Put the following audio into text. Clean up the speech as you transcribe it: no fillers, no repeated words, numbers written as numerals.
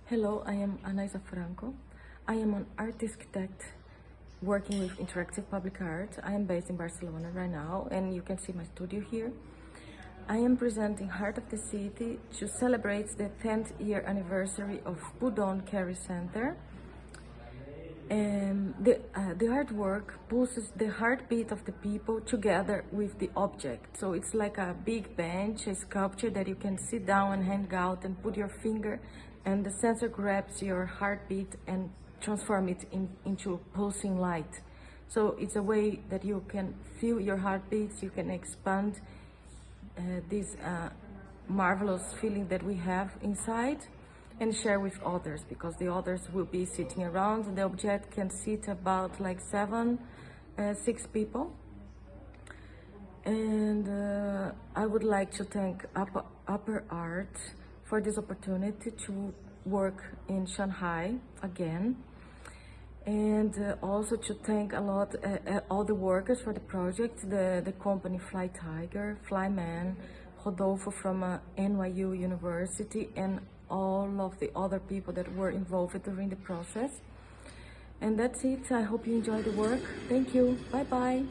Hello, I am Anaisa. I am an architect working with interactive public art. I am based in Barcelona right now, and you can see my studio here. I am presenting Heart of the City to celebrate the 10th year anniversary of Pudong Kerry Center. And the artwork pulses the heartbeat of the people together with the object. So it's like a big bench, a sculpture that you can sit down and hang out and put your finger, and the sensor grabs your heartbeat and transform it into pulsing light. So it's a way that you can feel your heartbeats, you can expand this marvelous feeling that we have inside and share with others, because the others will be sitting around. The object can sit about like 6 people. And I would like to thank Upper Art for this opportunity to work in Shanghai again. And also to thank a lot all the workers for the project, the company FlyTiger, Flyman, Rodolfo from NYU University, and all of the other people that were involved during the process. And that's it. I hope you enjoy the work. Thank you. Bye bye.